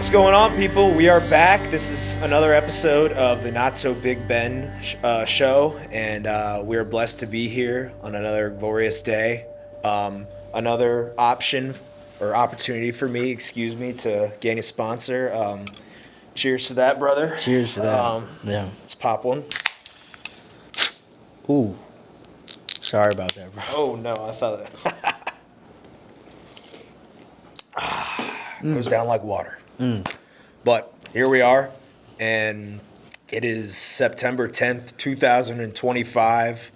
What's going on, people? We are back. This is another episode of the Not So Big Ben show, and we are blessed to be here on another glorious day. Another option or opportunity for me, to gain a sponsor. Cheers to that, brother. Cheers to that. Yeah. Let's pop one. Ooh. Sorry about that, bro. Oh, no, I thought that. Goes down like water. But here we are, and it is September 10th, 2025,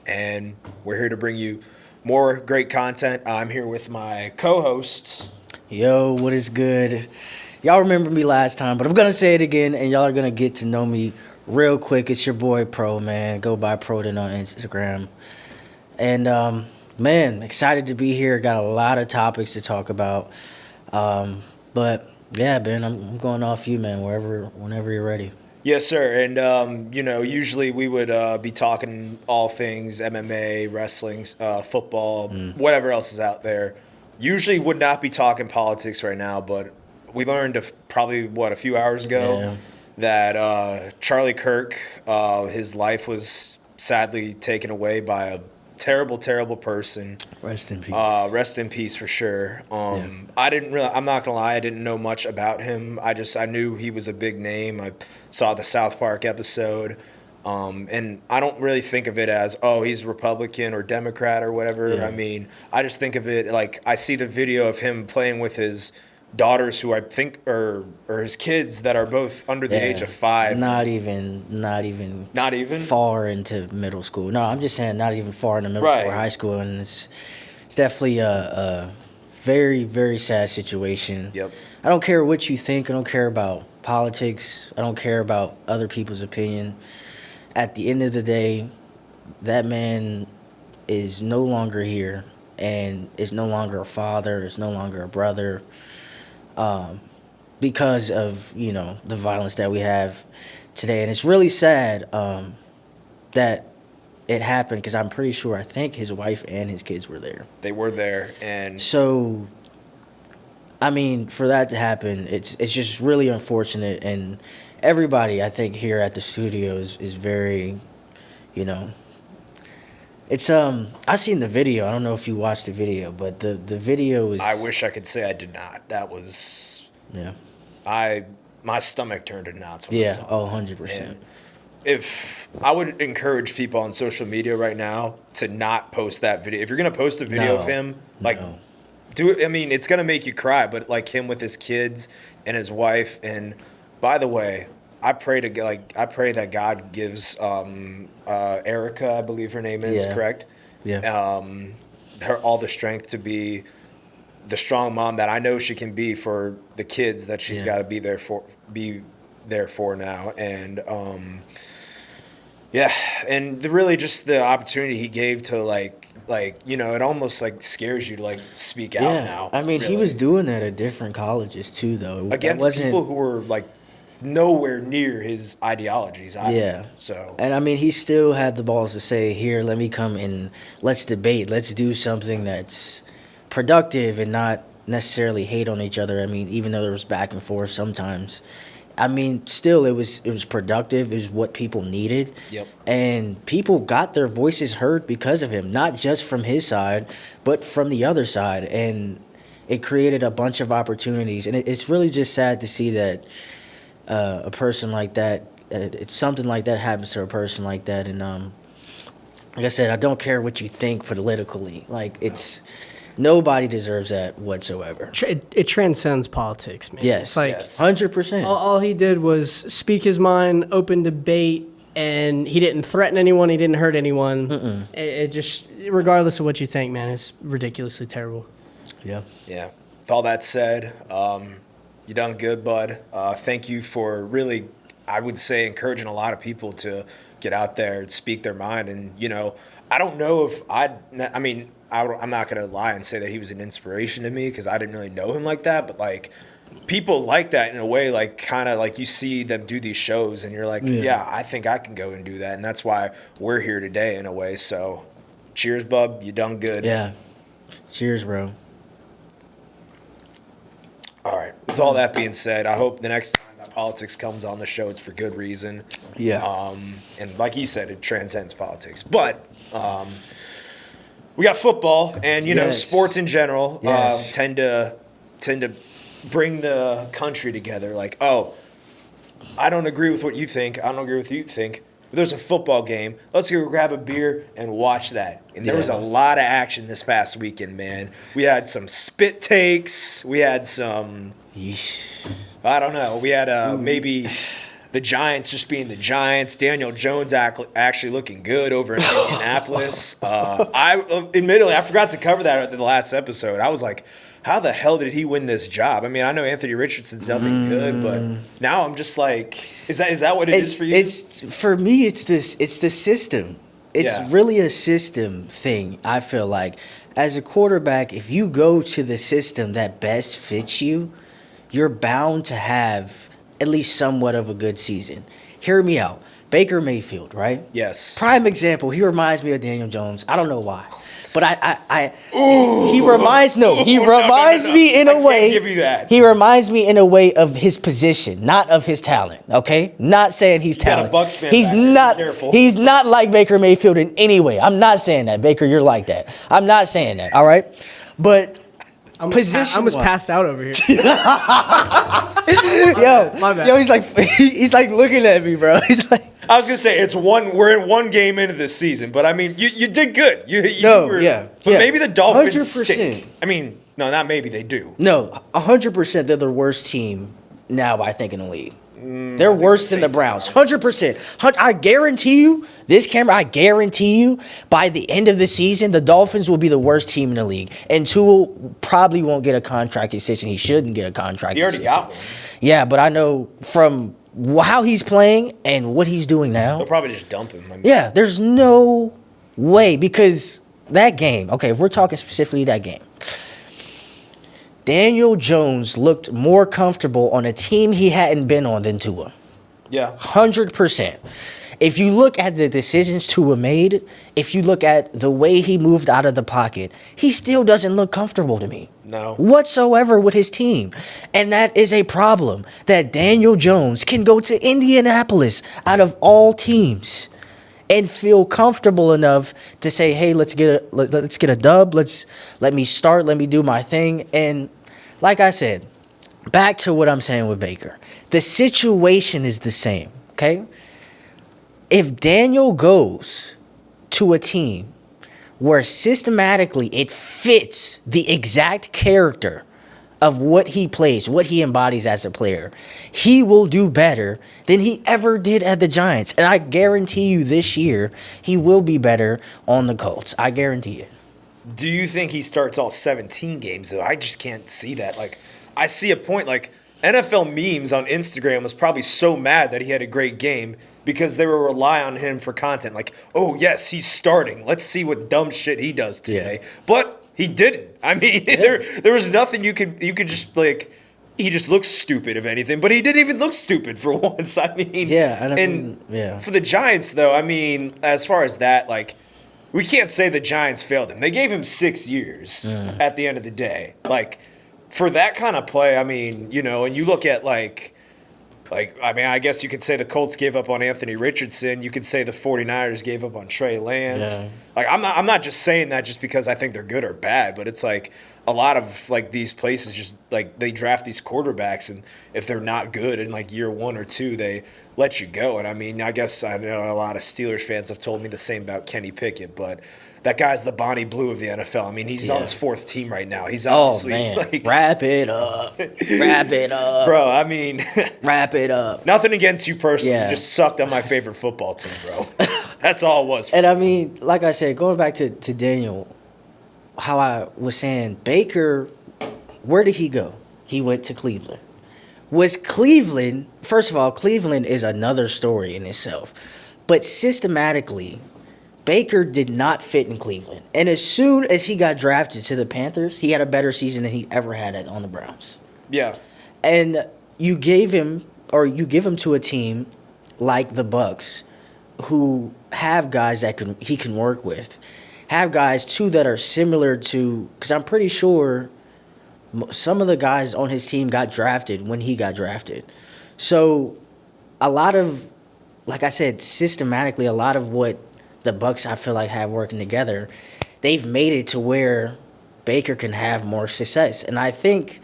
and we're here to bring you more great content. I'm here with my co-hosts. Yo, what is good? Y'all remember me last time, but I'm going to say it again, and y'all are going to get to know me real quick. It's your boy, Pro, man. Go by Proden on Instagram. And, man, excited to be here. Got a lot of topics to talk about. But, yeah, Ben, I'm going off you, man, whenever you're ready. Yes, sir. And, usually we would be talking all things MMA, wrestling, football, whatever else is out there. Usually would not be talking politics right now, but we learned probably, a few hours ago that Charlie Kirk, his life was sadly taken away by a terrible, terrible person. Rest in peace. Rest in peace for sure. I'm not gonna lie, I didn't know much about him. I knew he was a big name. I saw the South Park episode. And I don't really think of it as, he's Republican or Democrat or whatever. Yeah. I mean, I just think of it like I see the video of him playing with his daughters, who I think are his kids that are both under the age of 5. Not even far into middle school. No, I'm just saying not even far into middle school or high school, and it's definitely a very, very sad situation. Yep. I don't care what you think. I don't care about politics. I don't care about other people's opinion. At the end of the day, that man is no longer here, and is no longer a father, is no longer a brother. Because of, the violence that we have today. And it's really sad that it happened, because I'm pretty sure, I think his wife and his kids were there. They were there. And so, I mean, for that to happen, it's just really unfortunate. And everybody, I think, here at the studio is very, it's I seen the video. I don't know if you watched the video, but the video is. I wish I could say I did not. That was. Yeah. My stomach turned to knots when I saw it. 100%. And if I would encourage people on social media right now to not post that video. If you're gonna post a video of him, do it. I mean, it's gonna make you cry, but like him with his kids and his wife. And by the way, I pray that God gives Erica, I believe her name is, correct? Yeah. Her all the strength to be the strong mom that I know she can be for the kids that she's got to be there for now. And and really just the opportunity he gave to it almost scares you to speak out now. I mean, really. He was doing that at different colleges too, though. Against people who were nowhere near his ideologies either. Yeah. So. And I mean, he still had the balls to say, "Here, let me come and let's debate. Let's do something that's productive and not necessarily hate on each other." I mean, even though there was back and forth sometimes, I mean, still it was productive. It was what people needed. Yep. And people got their voices heard because of him, not just from his side, but from the other side. And it created a bunch of opportunities. And it's really just sad to see that a person like that, something like that happens to a person like that. And like I said, I don't care what you think politically. Nobody deserves that whatsoever. It transcends politics, man. Yes, It's 100%. All he did was speak his mind, open debate, and he didn't threaten anyone. He didn't hurt anyone. It just, regardless of what you think, man, it's ridiculously terrible. Yeah. Yeah. With all that said, you done good, bud. Thank you for really, I would say, encouraging a lot of people to get out there and speak their mind. And, I don't know if I'm not going to lie and say that he was an inspiration to me, because I didn't really know him like that. But, people like that in a way, kind of you see them do these shows and you're like, yeah, I think I can go and do that. And that's why we're here today in a way. So, cheers, bub. You done good. Yeah. Cheers, bro. All right. with all that being said, I hope the next time that politics comes on the show, it's for good reason. Yeah. And like you said, it transcends politics. But we got football, and you know, Yes. sports in general Yes. tend to bring the country together. Like, oh, I don't agree with what you think. I don't agree with what you think. But there's a football game. Let's go grab a beer and watch that. And there was a Yeah. lot of action this past weekend, man. We had some spit takes. We had some, Yeesh. I don't know. We had maybe the Giants just being the Giants. Daniel Jones actually looking good over in Indianapolis. Admittedly, I forgot to cover that in the last episode. I was like, how the hell did he win this job? I mean, I know Anthony Richardson's nothing good, but now I'm just like, is that what it is for you? It's for me. It's the system. It's Yeah. really a system thing. I feel like as a quarterback, if you go to the system that best fits you, you're bound to have at least somewhat of a good season. Hear me out. Baker Mayfield, right? Yes. Prime example. He reminds me of Daniel Jones. I don't know why, but he reminds no. me in I a can't way. give you that. He reminds me in a way of his position, not of his talent. Okay, not saying he's got a talented. Bucs fan He's back there. Be not. careful. He's not like Baker Mayfield in any way. I'm not saying that, Baker. You're like that. I'm not saying that. All right, but. I almost Position-wise. passed out over here. My bad. He's like looking at me, bro. He's like, I was gonna say we're in one game into this season, but I mean, you did good. But maybe the Dolphins 100%. stink. I mean, no, not maybe, they do. no, 100%. They're the worst team now. I think in the league. They're worse than the Browns. 100%. I guarantee you, I guarantee you, by the end of the season, the Dolphins will be the worst team in the league. And Tua probably won't get a contract extension. He shouldn't get a contract He already extension. got one. Yeah, but I know from how he's playing and what he's doing now. They'll probably just dump him. I mean, Yeah, there's no way because that game, okay, if we're talking specifically that game, Daniel Jones looked more comfortable on a team he hadn't been on than Tua. yeah. 100%. If you look at the decisions Tua made, if you look at the way he moved out of the pocket, he still doesn't look comfortable to me. No. Whatsoever with his team. And that is a problem that Daniel Jones can go to Indianapolis out of all teams and feel comfortable enough to say, hey, let's get a dub. Let me start. Let me do my thing. And like I said, back to what I'm saying with Baker. The situation is the same, okay? If Daniel goes to a team where systematically it fits the exact character of what he plays, what he embodies as a player, he will do better than he ever did at the Giants. And I guarantee you this year, he will be better on the Colts. I guarantee it. Do you think he starts all 17 games, though? I just can't see that. Like, I see a point. Like, NFL memes on Instagram was probably so mad that he had a great game because they were relying on him for content. Like, oh, yes, he's starting. Let's see what dumb shit he does today. Yeah. But he didn't. I mean, there was nothing you could just, like, he just looks stupid, if anything. But he didn't even look stupid for once. I mean, Yeah, for the Giants, though, I mean, as far as that, like, we can't say the Giants failed him. They gave him 6 years at the end of the day. Like, for that kind of play, I mean, you know, and you look at, like, I mean, I guess you could say the Colts gave up on Anthony Richardson. You could say the 49ers gave up on Trey Lance. Yeah. Like, I'm not just saying that just because I think they're good or bad, but it's like a lot of, like, these places just, like, they draft these quarterbacks, and if they're not good in, like, year 1 or 2, they let you go. And, I mean, I guess I know a lot of Steelers fans have told me the same about Kenny Pickett, but that guy's the Bonnie Blue of the NFL. I mean, he's on his 4th team right now. He's obviously, like, Wrap it up. Wrap it up. bro, I mean, Wrap it up. nothing against you personally. Yeah. You just sucked on my favorite football team, bro. That's all it was. And I mean, like I said, going back to Daniel, how I was saying, Baker, where did he go? He went to Cleveland. Was Cleveland, first of all, Cleveland is another story in itself. But systematically, Baker did not fit in Cleveland. And as soon as he got drafted to the Panthers, he had a better season than he ever had on the Browns. Yeah. And you give him to a team like the Bucks, who have guys that he can work with, have guys too that are similar to, because I'm pretty sure Some of the guys on his team got drafted when he got drafted. So a lot of, like I said, systematically, a lot of what the Bucks I feel like have working together, they've made it to where Baker can have more success. And I think,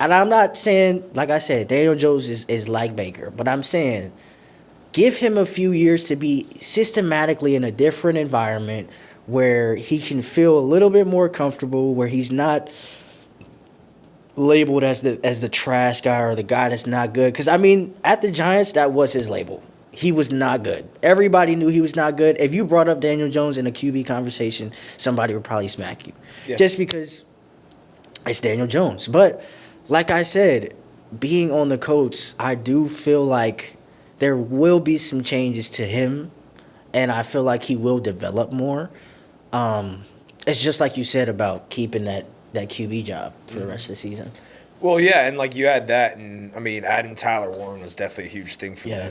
and I'm not saying, like I said, Daniel Jones is like Baker, but I'm saying give him a few years to be systematically in a different environment where he can feel a little bit more comfortable, where he's not labeled as the trash guy or the guy that's not good. Because, I mean, at the Giants, that was his label. He was not good. Everybody knew he was not good. If you brought up Daniel Jones in a QB conversation, somebody would probably smack you. Yeah. Just because it's Daniel Jones. But like I said, being on the Colts, I do feel like there will be some changes to him, and I feel like he will develop more. It's just like you said about keeping that QB job for the rest of the season. Well, yeah, and like you had that, and I mean, adding Tyler Warren was definitely a huge thing for them.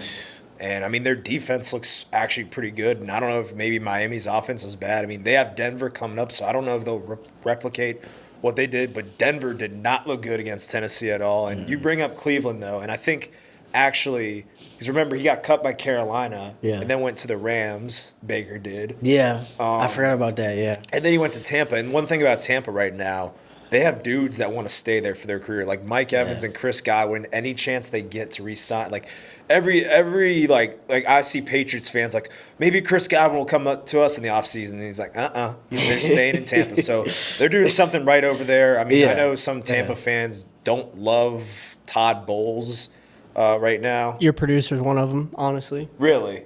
And I mean, their defense looks actually pretty good. And I don't know if maybe Miami's offense was bad. I mean, they have Denver coming up, so I don't know if they'll replicate what they did. But Denver did not look good against Tennessee at all. And you bring up Cleveland, though, and I think actually, because remember, he got cut by Carolina and then went to the Rams. Baker did. Yeah, I forgot about that, yeah. And then he went to Tampa. And one thing about Tampa right now, they have dudes that want to stay there for their career, like Mike Evans and Chris Godwin. Any chance they get to re-sign, like every like I see Patriots fans like maybe Chris Godwin will come up to us in the offseason, and he's like, they're staying in Tampa, so they're doing something right over there. I mean, I know some Tampa fans don't love Todd Bowles right now. Your producer's one of them, honestly. Really?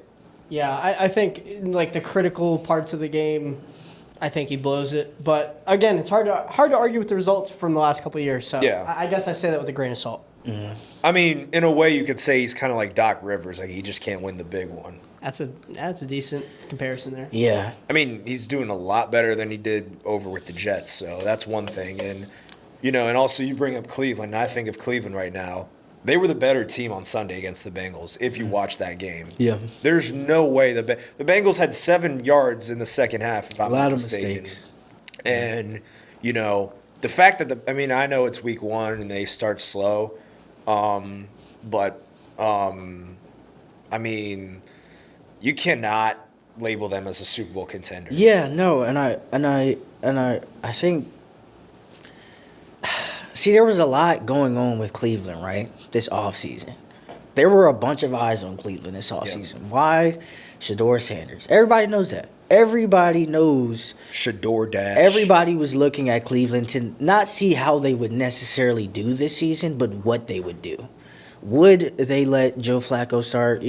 Yeah, I think like the critical parts of the game, I think he blows it. But again, it's hard to argue with the results from the last couple of years. So I guess I say that with a grain of salt. Mm-hmm. I mean, in a way, you could say he's kind of like Doc Rivers. Like he just can't win the big one. That's a decent comparison there. Yeah. I mean, he's doing a lot better than he did over with the Jets. So that's one thing. And and also you bring up Cleveland. And I think of Cleveland right now. They were the better team on Sunday against the Bengals, if you watch that game. Yeah. There's no way. The Bengals had 7 yards in the second half, if I'm not mistaken. A lot of mistakes. And, the fact that I know it's week 1 and they start slow, but, I mean, you cannot label them as a Super Bowl contender. Yeah, no, and I think see, there was a lot going on with Cleveland, right, this offseason. There were a bunch of eyes on Cleveland this offseason. Yep. Why? Shedeur Sanders. Everybody knows that. Everybody knows. Shedeur Dash. Everybody was looking at Cleveland to not see how they would necessarily do this season, but what they would do. Would they let Joe Flacco start,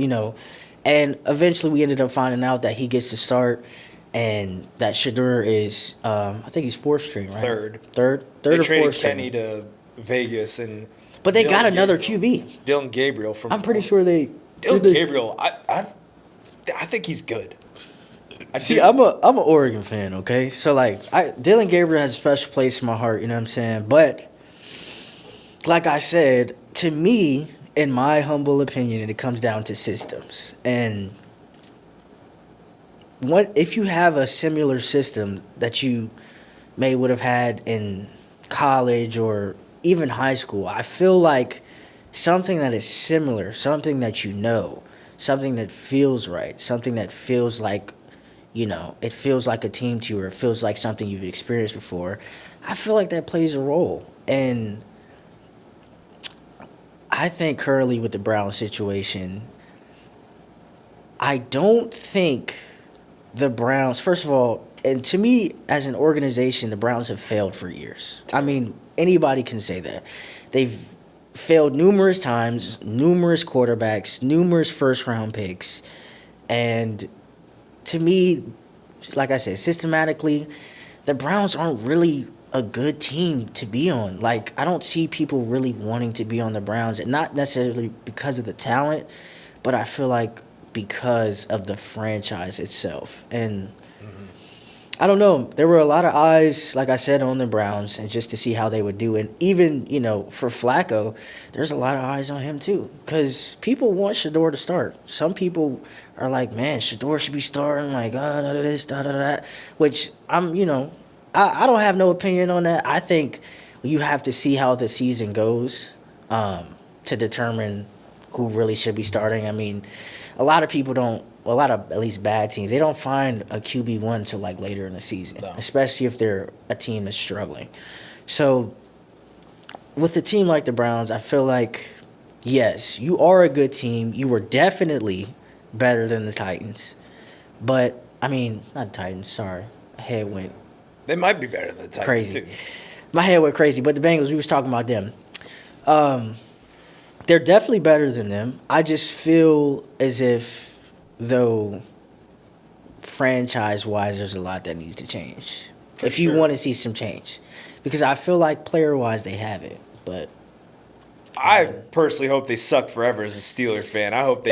And eventually we ended up finding out that he gets to start. And that Shedeur is, I think he's 4th string, right? Third they or traded 4th string. Kenny to Vegas, but they got another QB. Dylan Gabriel from. I'm pretty sure they. Dylan Gabriel, I think he's good. See, I'm an Oregon fan, okay? So Dylan Gabriel has a special place in my heart. You know what I'm saying? But like I said, to me, in my humble opinion, it comes down to systems and. If you have a similar system that you may would have had in college or even high school, I feel like something that is similar, something that something that feels right, something that feels like, it feels like a team to you or it feels like something you've experienced before, I feel like that plays a role. And I think currently with the Brown situation, I don't think the Browns, first of all, and to me, as an organization, the Browns have failed for years. I mean, anybody can say that. They've failed numerous times, numerous quarterbacks, numerous first-round picks. And to me, like I said, systematically, the Browns aren't really a good team to be on. Like, I don't see people really wanting to be on the Browns, and not necessarily because of the talent, but I feel like because of the franchise itself. And I don't know. There were a lot of eyes, like I said, on the Browns, and just to see how they would do. And even, for Flacco, there's a lot of eyes on him too, because people want Shedeur to start. Some people are like, man, Shedeur should be starting, like, this, which I don't have no opinion on that. I think you have to see how the season goes to determine who really should be starting. I mean, a lot of people don't. A lot of at least bad teams, they don't find a QB1 until like later in the season, especially if they're a team that's struggling. So with a team like the Browns, I feel like, yes, you are a good team. You were definitely better than the Titans. But, I mean, not the Titans, sorry. My head went They might be better than the Titans, crazy. too. My head went crazy. But the Bengals, we was talking about them. They're definitely better than them. I just feel as if, though, franchise-wise, there's a lot that needs to change. If you want to see some change. Because I feel like player-wise, they have it. But I personally hope they suck forever as a Steeler fan. I hope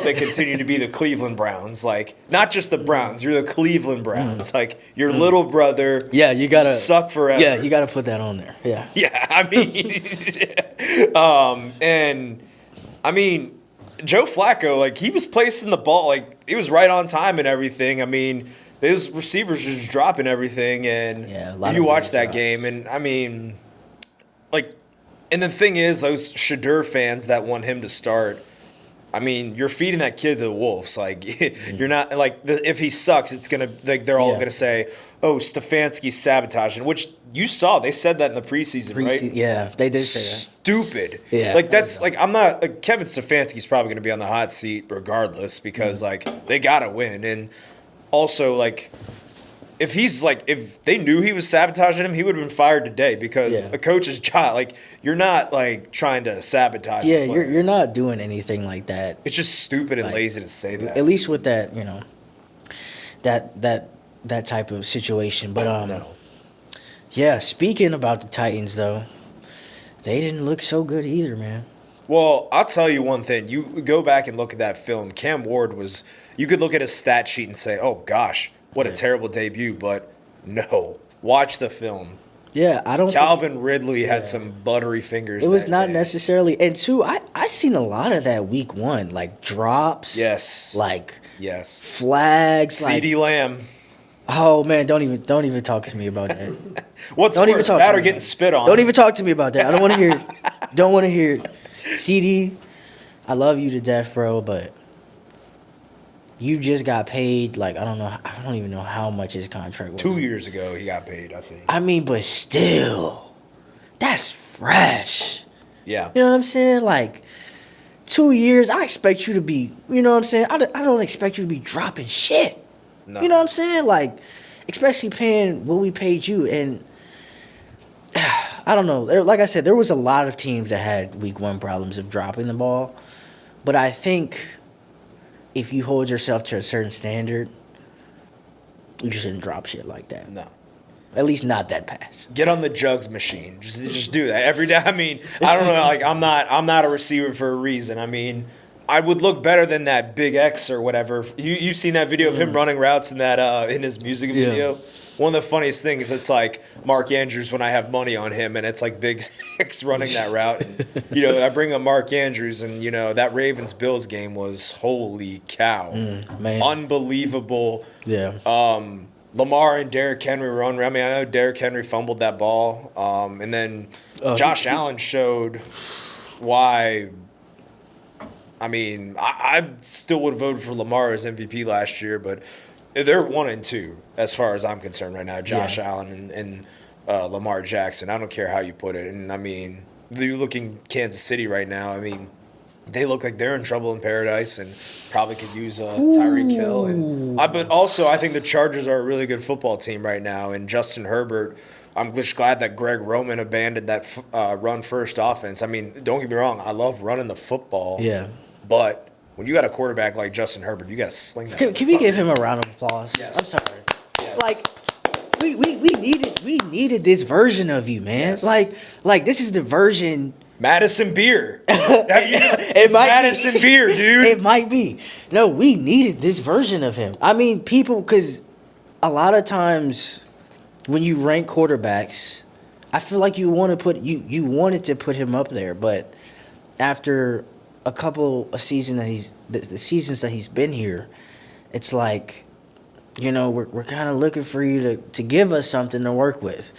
they continue to be the Cleveland Browns. Like, not just the Browns. You're the Cleveland Browns. Like, your little brother. Yeah, you gotta suck forever. Yeah, you gotta put that on there. Yeah. Yeah, I mean, Joe Flacco, like, he was placing the ball, like, he was right on time and everything. I mean, those receivers were just dropping everything, and you watch that game, and I mean, like. And the thing is, those Shadur fans that want him to start, I mean, you're feeding that kid to the wolves. Like, you're not like if he sucks, it's gonna like they're all gonna say, "Oh, Stefanski's sabotaging," which you saw. They said that in the preseason, right? Yeah, they did say that. Stupid. Yeah, like that's like I'm not like, Kevin Stefanski's probably gonna be on the hot seat regardless because like they gotta win, and also like. If they knew he was sabotaging him, he would have been fired today because the coach's job, like, you're not, like, trying to sabotage Yeah, you're not doing anything like that. It's just stupid and lazy to say that. At least with that, you know, that type of situation. But, No. yeah, speaking about the Titans, though, they didn't look so good either, man. Well, I'll tell you one thing. You go back and look at that film. Cam Ward was – you could look at his stat sheet and say, oh, gosh. What a terrible debut, but no. Watch the film. Yeah, I don't. Calvin Ridley had some buttery fingers. It was not necessarily, and two, I seen a lot of that week one, like drops. Yes. Like yes. Flags. CD Lamb. Oh man, don't even talk to me about that. What's don't worse, even talk that to or me getting spit on? Don't even talk to me about that. I don't want to hear it. Don't want to hear it. CD, I love you to death, bro, but you just got paid, like, I don't even know how much his contract was. 2 years ago, he got paid, I think. I mean, but still, that's fresh. Yeah. You know what I'm saying? Like, 2 years, I expect you to be, you know what I'm saying? I don't expect you to be dropping shit. No. You know what I'm saying? Like, especially paying what we paid you. And I don't know. Like I said, there was a lot of teams that had week one problems of dropping the ball. But I think if you hold yourself to a certain standard, you shouldn't drop shit like that. No. At least not that pass. Get on the jugs machine. Just do that every day. I mean, I don't know. Like, I'm not a receiver for a reason. I mean, I would look better than that Big X or whatever. You've seen that video of him running routes in that in his music video. One of the funniest things, it's like Mark Andrews when I have money on him, and it's like Big X running that route. And, you know, I bring up Mark Andrews, and, you know, that Ravens-Bills game was holy cow. Man. Unbelievable. Yeah. Lamar and Derrick Henry were on. I mean, I know Derrick Henry fumbled that ball. And then Josh Allen showed why. I mean, I still would have voted for Lamar as MVP last year, but they're 1-2 as far as I'm concerned right now. Josh Allen and Lamar Jackson. I don't care how you put it. And I mean, you looking Kansas City right now. I mean, they look like they're in trouble in paradise and probably could use Tyreek Hill. And but also, I think the Chargers are a really good football team right now. And Justin Herbert, I'm just glad that Greg Roman abandoned that run-first offense. I mean, don't get me wrong. I love running the football. Yeah. But when you got a quarterback like Justin Herbert, you got to sling that. Can we give him a round of applause? Yes. I'm sorry. Yes. Like, we needed this version of you, man. Yes. Like this is the version. Madison Beer. It might Madison be. Beer, dude. It might be. No, we needed this version of him. I mean, people, because a lot of times when you rank quarterbacks, I feel like you wanted to put him up there, but after a season that the seasons that he's been here, it's like, you know, we're kind of looking for you to give us something to work with.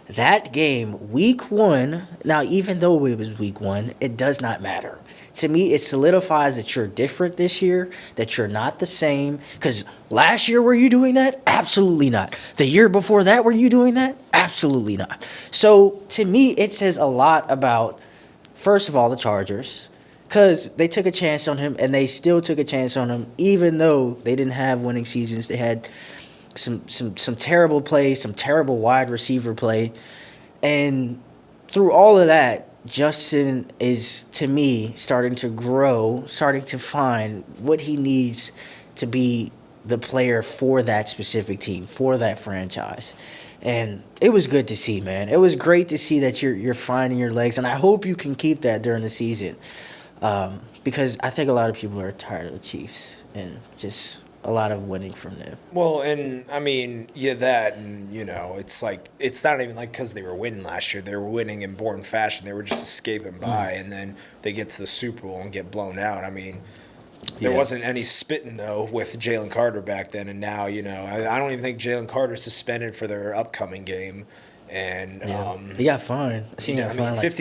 That game, week 1, now even though it was week 1, it does not matter. To me, it solidifies that you're different this year, that you're not the same. Because last year, were you doing that? Absolutely not. The year before that, were you doing that? Absolutely not. So to me, it says a lot about, first of all, the Chargers. Because they took a chance on him, and they still took a chance on him, even though they didn't have winning seasons. They had some terrible plays, some terrible wide receiver play. And through all of that, Justin is, to me, starting to grow, starting to find what he needs to be the player for that specific team, for that franchise. And it was good to see, man. It was great to see that you're finding your legs, and I hope you can keep that during the season. Because I think a lot of people are tired of the Chiefs and just a lot of winning from them. Well, and I mean, yeah, that, and it's like it's not even like because they were winning last year. They were winning in boring fashion. They were just escaping by, and then they get to the Super Bowl and get blown out. I mean, there wasn't any spitting though with Jalen Carter back then, and now I don't even think Jalen Carter's suspended for their upcoming game. And he got fined. I seen that fine, like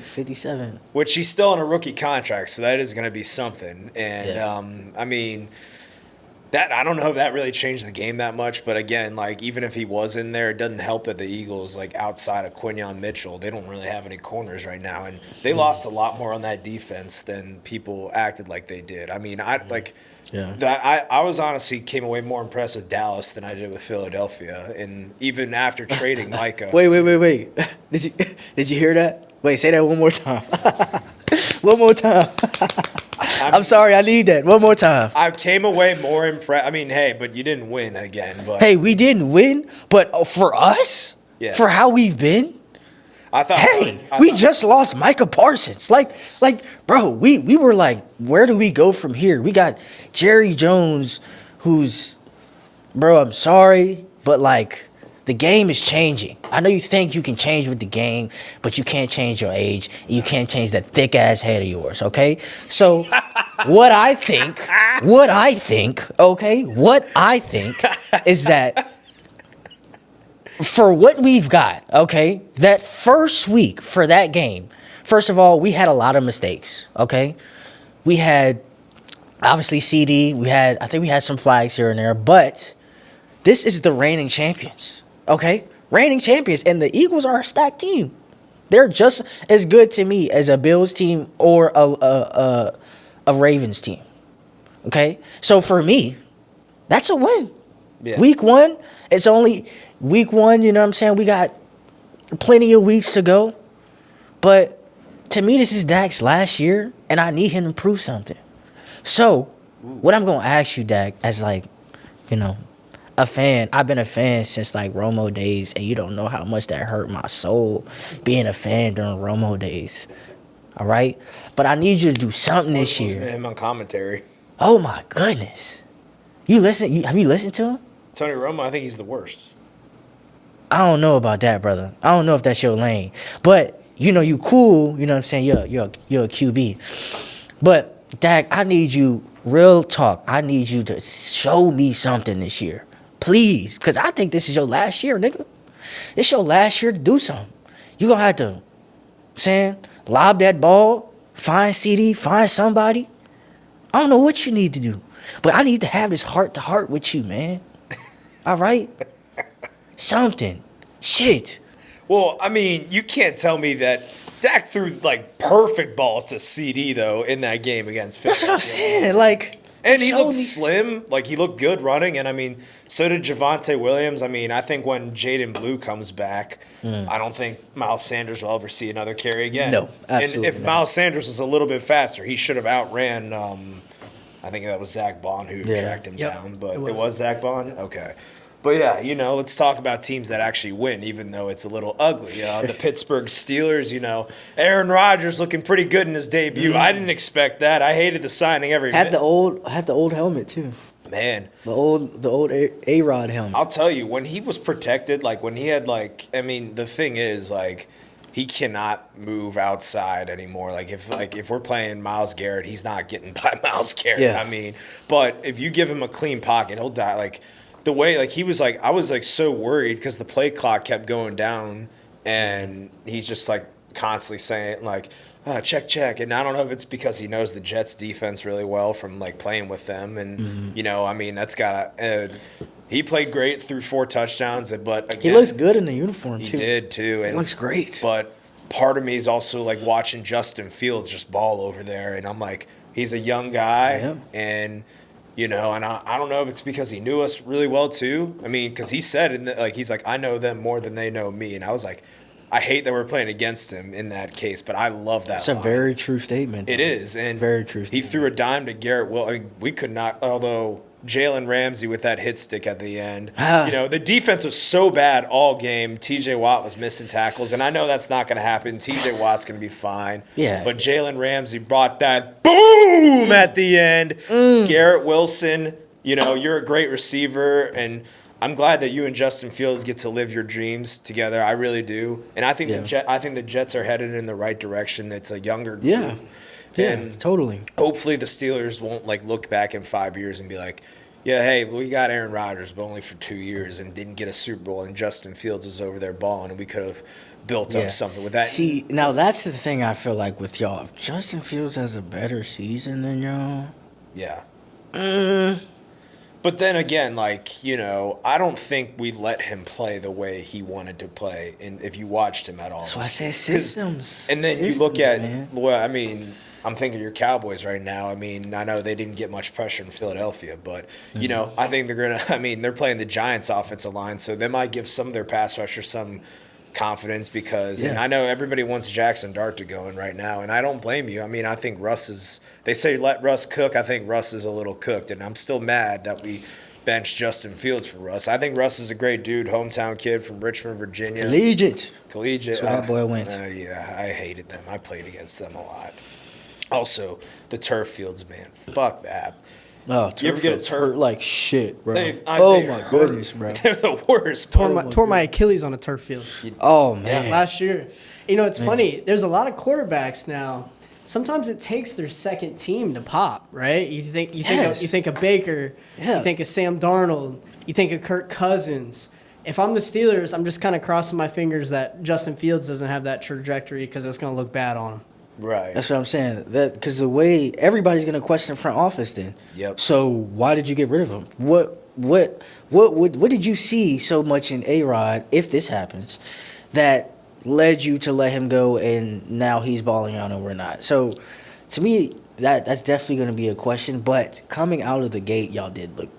57. Which he's still on a rookie contract, so that is going to be something. And I mean, that I don't know if that really changed the game that much, but again, like even if he was in there, it doesn't help that the Eagles, like outside of Quinyon Mitchell, they don't really have any corners right now, and they lost a lot more on that defense than people acted like they did. I meid I was honestly came away more impressed with Dallas than I did with Philadelphia, and even after trading Micah. Wait. Did you hear that? Wait, say that one more time. One more time. I'm sorry, I need that. One more time. I came away more impressed. I mean, hey, but you didn't win again. But hey, we didn't win, but for us, for how we've been, we just lost Micah Parsons. Like, bro, we were like, where do we go from here? We got Jerry Jones, who's, bro, I'm sorry, but like, the game is changing. I know you think you can change with the game, but you can't change your age. And you can't change that thick ass head of yours, okay? So what I think is that for what we've got, okay, that first week for that game, first of all, we had a lot of mistakes, okay? We had obviously CD, I think we had some flags here and there, but this is the reigning champions. Okay, reigning champions, and the Eagles are a stacked team. They're just as good to me as a Bills team or a Ravens team. Okay, so for me, that's a win. Yeah. Week 1, it's only week 1. You know what I'm saying? We got plenty of weeks to go, but to me, this is Dak's last year, and I need him to prove something. So, what I'm gonna ask you, Dak, as like, a fan. I've been a fan since like Romo days, and you don't know how much that hurt my soul being a fan during Romo days. All right, but I need you to do something this year. Listen to him on commentary. Oh my goodness, have you listened to him? Tony Romo, I think he's the worst. I don't know about that, brother. I don't know if that's your lane, but you cool. You know what I'm saying? You're a QB, but Dak, I need you. Real talk. I need you to show me something this year. Please, because I think this is your last year, nigga. It's your last year to do something. You're going to have to, lob that ball, find CD, find somebody. I don't know what you need to do, but I need to have this heart-to-heart with you, man. All right? Something. Shit. Well, I mean, you can't tell me that Dak threw, like, perfect balls to CD, though, in that game against Philly. That's what I'm saying, like... And he looked slim. Like, he looked good running. And, I mean, so did Javonte Williams. I mean, I think when Jaden Blue comes back, I don't think Miles Sanders will ever see another carry again. No, absolutely And if Miles Sanders was a little bit faster, he should have outran, I think that was Zach Bond who tracked him down. But it was Zach Bond? Okay. But, yeah, let's talk about teams that actually win, even though it's a little ugly. The Pittsburgh Steelers, Aaron Rodgers looking pretty good in his debut. I didn't expect that. I hated the signing every had the old helmet, too. Man. The old A-Rod helmet. I'll tell you, when he was protected, like, when he had, like, I mean, the thing is, like, he cannot move outside anymore. Like if we're playing Myles Garrett, he's not getting by Myles Garrett. Yeah. I mean, but if you give him a clean pocket, he'll die. Like, the way like he was like I was like so worried because the play clock kept going down, and he's just like constantly saying like check, and I don't know if it's because he knows the Jets defense really well from like playing with them, and I mean that's got he played great through 4 touchdowns, but again, He looks good in the uniform, he too. did too, and He looks great. But part of me is also like watching Justin Fields just ball over there, and I'm like, he's a young guy, and and I don't know if it's because he knew us really well too. I mean, because he said he's like, I know them more than they know me, and I was like, I hate that we're playing against him in that case, but I love that. It's a very true statement. It is, and very true statement. He threw a dime to Garrett. Well, I mean, we could not, although Jalen Ramsey with that hit stick at the end. The defense was so bad all game. T.J. Watt was missing tackles, and I know that's not going to happen. T.J. Watt's going to be fine. Yeah. But Jalen Ramsey brought that boom at the end. Garrett Wilson, you're a great receiver, and I'm glad that you and Justin Fields get to live your dreams together. I really do, and I think the Jets are headed in the right direction. It's a younger group. Yeah. Yeah, and totally. Hopefully the Steelers won't look back in 5 years and be like, yeah, hey, we got Aaron Rodgers, but only for 2 years and didn't get a Super Bowl, and Justin Fields was over there balling, and we could have built up something with that. See, now that's the thing I feel like with y'all. If Justin Fields has a better season than y'all. Yeah. But then again, I don't think we let him play the way he wanted to play, and if you watched him at all. That's why I said systems. And then systems, you look at, man. well, I mean, I'm thinking your Cowboys right now. I mean, I know they didn't get much pressure in Philadelphia, but, I think they're going to, they're playing the Giants' offensive line, so they might give some of their pass rushers some confidence because, and I know everybody wants Jackson Dart to go in right now, and I don't blame you. I mean, I think Russ is, they say let Russ cook. I think Russ is a little cooked, and I'm still mad that we benched Justin Fields for Russ. I think Russ is a great dude, hometown kid from Richmond, Virginia. Collegiate. That's where that boy went. Yeah, I hated them. I played against them a lot. Also, the turf fields, man. Fuck that. Oh, you ever get a turf? Hurt like shit, bro. They my goodness, bro. They're the worst. Tore my Achilles on a turf field. Oh, man. Last year. It's funny. There's a lot of quarterbacks now. Sometimes it takes their second team to pop, right? You think of Baker, you think of Sam Darnold, you think of Kirk Cousins. If I'm the Steelers, I'm just kind of crossing my fingers that Justin Fields doesn't have that trajectory because it's going to look bad on him. Right. That's what I'm saying. That because the way everybody's going to question front office then. Yep. So why did you get rid of him? What did you see so much in A-Rod, if this happens, that led you to let him go and now he's balling out and we're not? So to me, that's definitely going to be a question. But coming out of the gate, y'all did look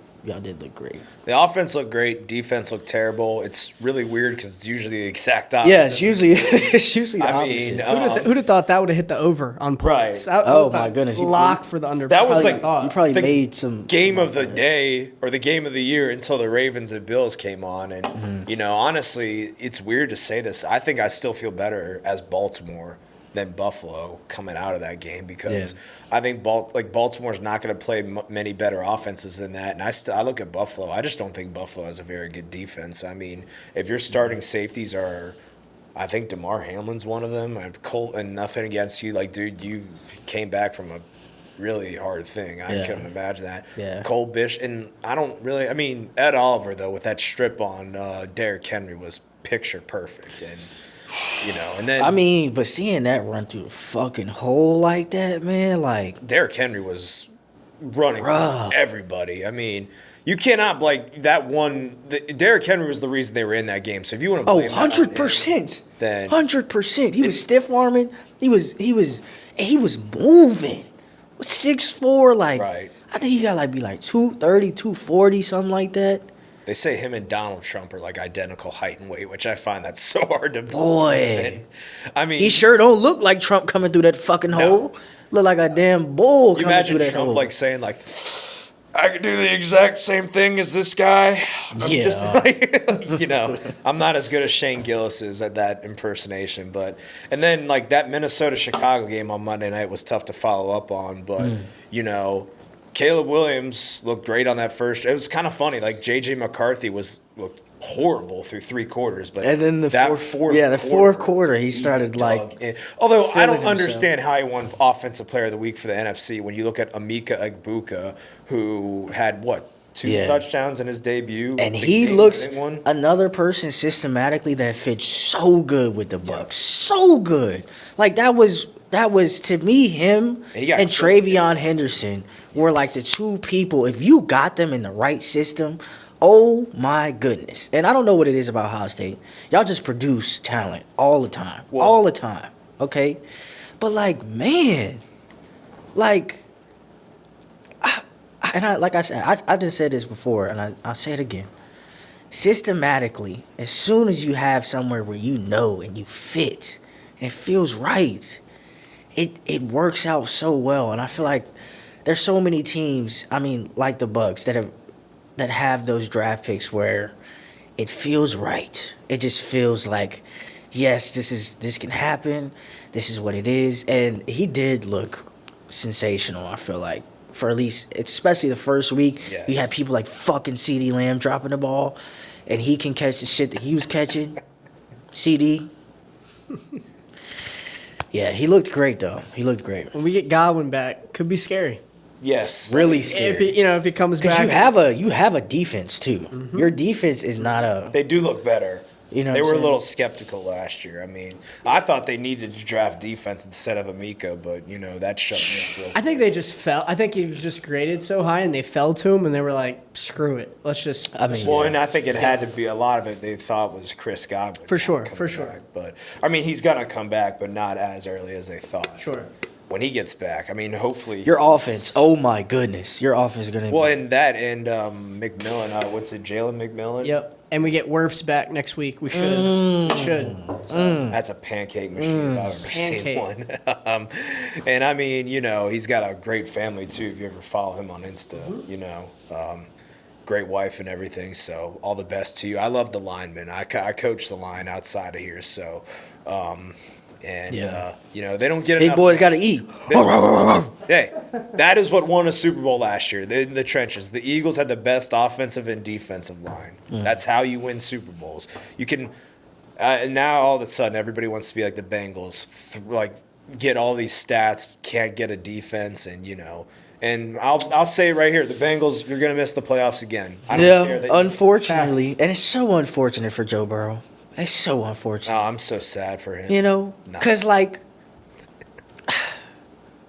great. The offense looked great. Defense looked terrible. It's really weird because it's usually the exact opposite. Yeah, it's usually the opposite. Who'd have thought that would have hit the over on points? Right. Oh, my goodness. Lock for the under. That was You probably made some game of the day or the game of the year until the Ravens and Bills came on. And, honestly, it's weird to say this. I think I still feel better as Baltimore than Buffalo coming out of that game because I think Baltimore's not going to play many better offenses than that. And I look at Buffalo. I just don't think Buffalo has a very good defense. I mean, if your starting safeties are, I think DeMar Hamlin's one of them. And nothing against you, dude, you came back from a really hard thing. I couldn't imagine that. Yeah. Cole Bish, and I don't really. I mean, Ed Oliver though with that strip on Derrick Henry was picture perfect and. And then but seeing that run through the fucking hole like that, man, Derrick Henry was running for everybody. I mean, you cannot that one. Derrick Henry was the reason they were in that game. So if you want to blame 100%, then 100%, he was stiff arming. He was moving. 6'4", right. I think he got 230, 240, something like that. They say him and Donald Trump are identical height and weight, which I find that's so hard to believe. I mean, he sure don't look like Trump coming through that fucking hole. Look like a damn bull coming through that Trump hole. Saying I could do the exact same thing as this guy. I'm just I'm not as good as Shane Gillis is at that impersonation, and then that Minnesota-Chicago game on Monday night was tough to follow up on, but Caleb Williams looked great on that first. It was kind of funny. J.J. McCarthy looked horrible through 3 quarters, but and then the fourth quarter he started although I don't understand how he won Offensive Player of the Week for the NFC when you look at Emeka Egbuka, who had 2 touchdowns in his debut. And Big he game looks one. another person systematically that fits so good with the Bucks. So good. Like that was to me him and Travion Henderson were like the 2 people. If you got them in the right system, oh my goodness. And I don't know what it is about Ohio State. Y'all just produce talent all the time. All the time. Okay? But like, man, like like I said, I just said this before, and I'll say it again. Systematically, as soon as you have somewhere where you know and you fit, and it feels right, it works out so well. And I feel like there's so many teams, I mean, like the Bucks, that have those draft picks where it feels right. It just feels like, yes, this can happen. This is what it is. And he did look sensational, I feel like. For at least, especially the first week, you had people like fucking CD Lamb dropping the ball, and he can catch the shit that he was catching. CD. Yeah, he looked great, though. He looked great. When we get Godwin back, could be scary. Yes. Really scary. If he comes back. Because you have a defense, too. Mm-hmm. Your defense is not a... They do look better. You know they were a little skeptical last year. I mean, I thought they needed to draft defense instead of Amica, but, that shut me up. I think they just fell. I think he was just graded so high, and they fell to him, and they were like, screw it. Let's just... and I think it had to be a lot of it they thought was Chris Godwin. For sure. Back. But, I mean, he's going to come back, but not as early as they thought. Sure. When he gets back, I mean, hopefully... Your offense, oh my goodness. Your offense is going to be... Well, and McMillan, what's it, Jalen McMillan? Yep. And we get Wirfs back next week. We should. That's a pancake machine if I've ever seen one. And I mean, he's got a great family too. If you ever follow him on Insta, great wife and everything. So all the best to you. I love the linemen. I coach the line outside of here. So, they don't get enough. Big boys got to eat. Hey, that is what won a Super Bowl last year. In the trenches, the Eagles had the best offensive and defensive line. That's how you win Super Bowls. You can now all of a sudden everybody wants to be like the Bengals, get all these stats, can't get a defense, and And I'll say it right here, the Bengals, you're gonna miss the playoffs again. I don't care that unfortunately, and it's so unfortunate for Joe Burrow. It's so unfortunate. Oh, I'm so sad for him. Because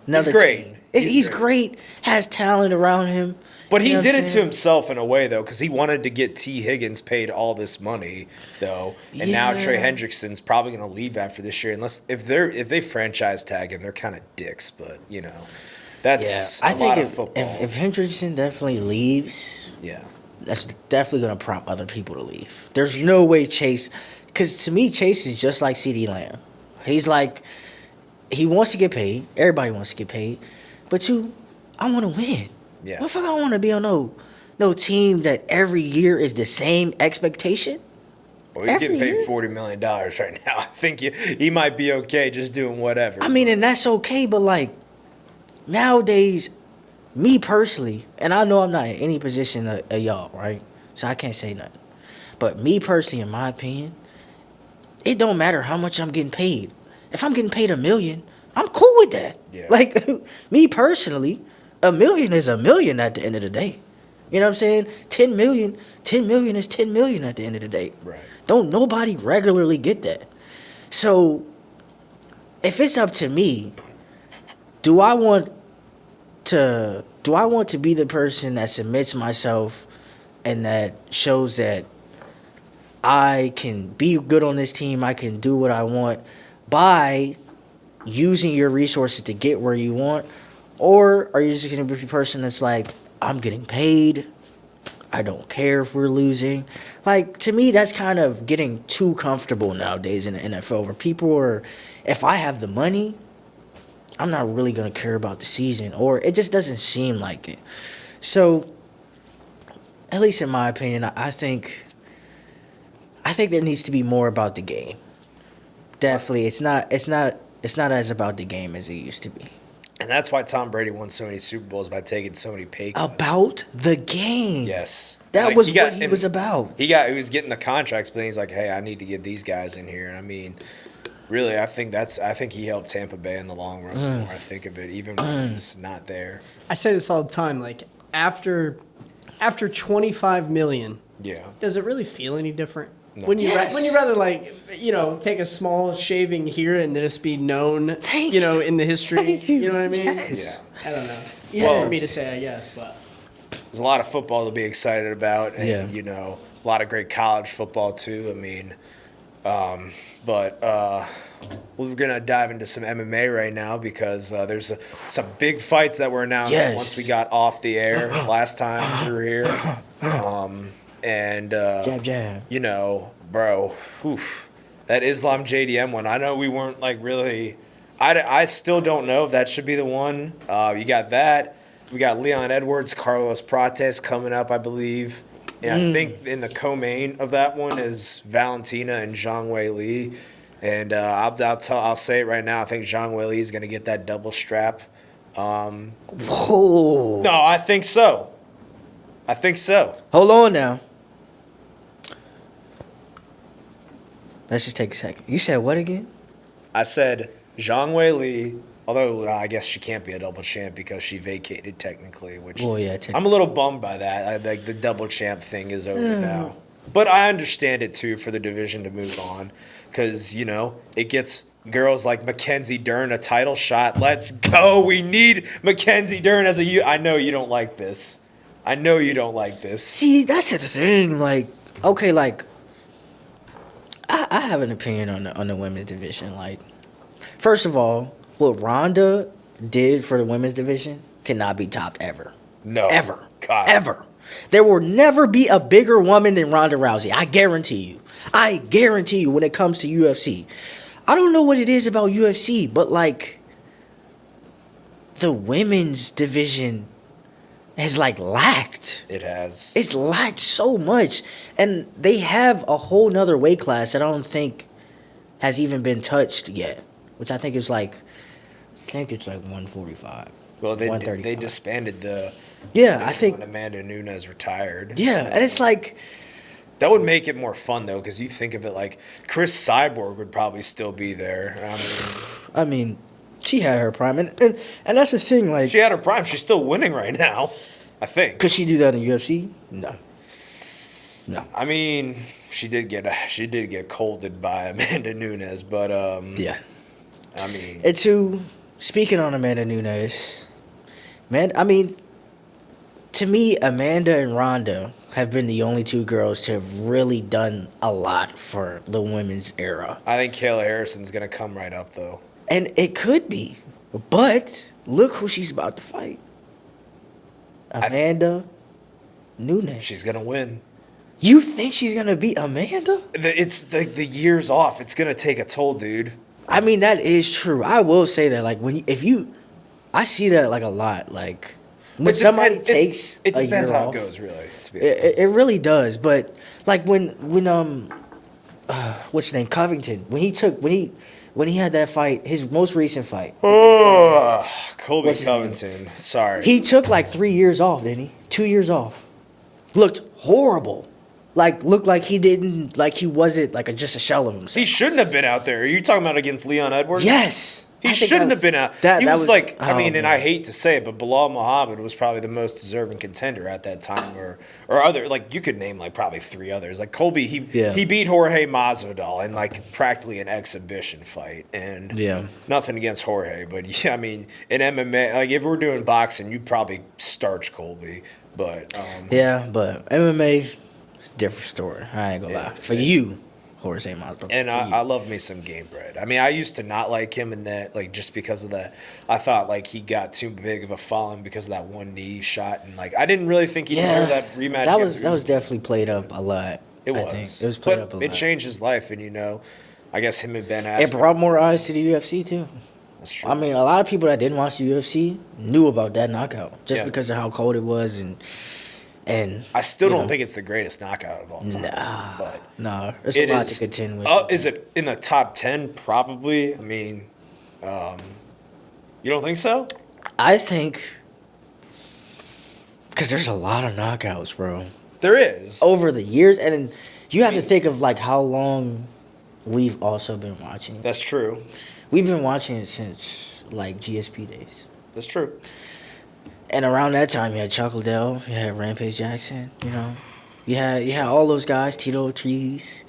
he's great. He's great. Has talent around him. But he did it to himself in a way, though, because he wanted to get T. Higgins paid all this money, though, and now Trey Hendrickson's probably going to leave after this year, unless if they franchise tag him, they're kind of dicks. But that's a lot of football. If Hendrickson definitely leaves, that's definitely going to prompt other people to leave. There's no way Chase, because to me Chase is just like CD Lamb. He's like, he wants to get paid. Everybody wants to get paid, but I want to win. Yeah. Motherfucker, I don't want to be on no team that every year is the same expectation. Well, he's getting paid $40 million right now. I think he might be okay just doing whatever. I mean, and that's okay, but nowadays, me personally, and I know I'm not in any position of y'all, right? So I can't say nothing. But me personally, in my opinion, it don't matter how much I'm getting paid. If I'm getting paid $1 million, I'm cool with that. Yeah. Me personally, $1 million is $1 million at the end of the day. You know what I'm saying? $10 million is $10 million at the end of the day. Right. Don't nobody regularly get that. So if it's up to me, do I want to be the person that submits myself and that shows that I can be good on this team, I can do what I want by using your resources to get where you want? Or are you just going to be the person that's like, I'm getting paid, I don't care if we're losing? To me, that's kind of getting too comfortable nowadays in the NFL, where people are, if I have the money, I'm not really going to care about the season, or it just doesn't seem like it. So, at least in my opinion, I think there needs to be more about the game. Definitely, it's not as about the game as it used to be. And that's why Tom Brady won so many Super Bowls, by taking so many pay cuts. About the game. Yes. That was what he was about. He was getting the contracts, but then he's like, hey, I need to get these guys in here. And I mean, really, I think he helped Tampa Bay in the long run. The more I think of it, even when he's not there. I say this all the time. After after 25 million, Yeah. does it really feel any different? No. Wouldn't you, Yes. wouldn't you rather, like, take a small shaving here and then just be known, in the history? Thank you. You know what I mean? Yes. I don't know. Easy for me to say, I guess, but. There's a lot of football to be excited about, and Yeah. a lot of great college football too. I mean, we're gonna dive into some MMA right now because there's some big fights that were announced once we got off the air last time we were here, and Jab, jab. bro, oof, that Islam JDM one. I know we weren't like really. I still don't know if that should be the one. You got that. We got Leon Edwards, Carlos Prates coming up, I believe. And I think in the co-main of that one is Valentina and Zhang Wei Li. And I'll say it right now. I think Zhang Wei Li is going to get that double strap. Whoa. No, I think so. Hold on now. Let's just take a second. You said what again? I said Zhang Wei Li. Although I guess she can't be a double champ because she vacated technically, which I'm a little bummed by that. Like the double champ thing is over now. But I understand it too for the division to move on because, it gets girls like Mackenzie Dern a title shot. Let's go. We need Mackenzie Dern as I know you don't like this. See, that's the thing. Like, okay, like, I have an opinion on the women's division. Like, first of all, what Ronda did for the women's division cannot be topped ever. No. Ever. God. Ever. There will never be a bigger woman than Ronda Rousey. I guarantee you when it comes to UFC. I don't know what it is about UFC, but like the women's division has like lacked. It has. It's lacked so much. And they have a whole nother weight class that I don't think has even been touched yet. Which I think is like 145. Well, they disbanded the. Yeah, I think when Amanda Nunes retired. Yeah, and it's like that would make it more fun though, because you think of it like Chris Cyborg would probably still be there. I mean, she had her prime, and that's the thing. Like she had her prime. She's still winning right now, I think. Could she do that in UFC? No. I mean, she did get colded by Amanda Nunes, but yeah. I mean, and to speaking on Amanda Nunes, man, I mean, to me, Amanda and Ronda have been the only two girls to have really done a lot for the women's era. I think Kayla Harrison's gonna come right up though, and it could be, but look who she's about to fight. Amanda Nunes. She's gonna win. You think she's gonna beat Amanda? It's the years off. It's gonna take a toll, dude. I mean, that is true. I will say that, like, I see that like a lot. Like, when somebody takes it depends how off, it goes, really. To be it really does. But like when what's his name, Covington, when he had that fight, his most recent fight. Oh, Colby Covington. Sorry. He took like 3 years off, didn't he? 2 years off. Looked horrible. Like, looked like he didn't, like he wasn't like just a shell of himself. He shouldn't have been out there. Are you talking about against Leon Edwards? Yes. He shouldn't have been out. That was like, man. I hate to say it, but Bilal Muhammad was probably the most deserving contender at that time, or other, like, you could name like probably 3 others. Like Colby, he beat Jorge Masvidal in like practically an exhibition fight, and nothing against Jorge, but yeah, I mean, in MMA, like if we're doing boxing, you'd probably starch Colby, but but MMA. It's a different story. I ain't gonna lie. For you, Jorge Masvidal. And I love me some Game Bread. I mean, I used to not like him in that, like, just because of that. I thought, like, he got too big of a following because of that one knee shot. And, like, I didn't really think he'd ever that rematch. That was definitely played up a lot. It was. I think. It was played up a lot. It changed his life. And, I guess him and Ben Askren. It brought more eyes to the UFC, too. That's true. I mean, a lot of people that didn't watch the UFC knew about that knockout just because of how cold it was and I still don't think it's the greatest knockout of all time. Nah, there's a lot to contend with. Is it in the top 10? Probably. I mean, you don't think so? I think because there's a lot of knockouts, bro. There is. Over the years, and you have to think of like how long we've also been watching. That's true. We've been watching it since like GSP days. That's true. And around that time, you had Chuck Liddell, you had Rampage Jackson, you know. You had all those guys, Tito Ortiz,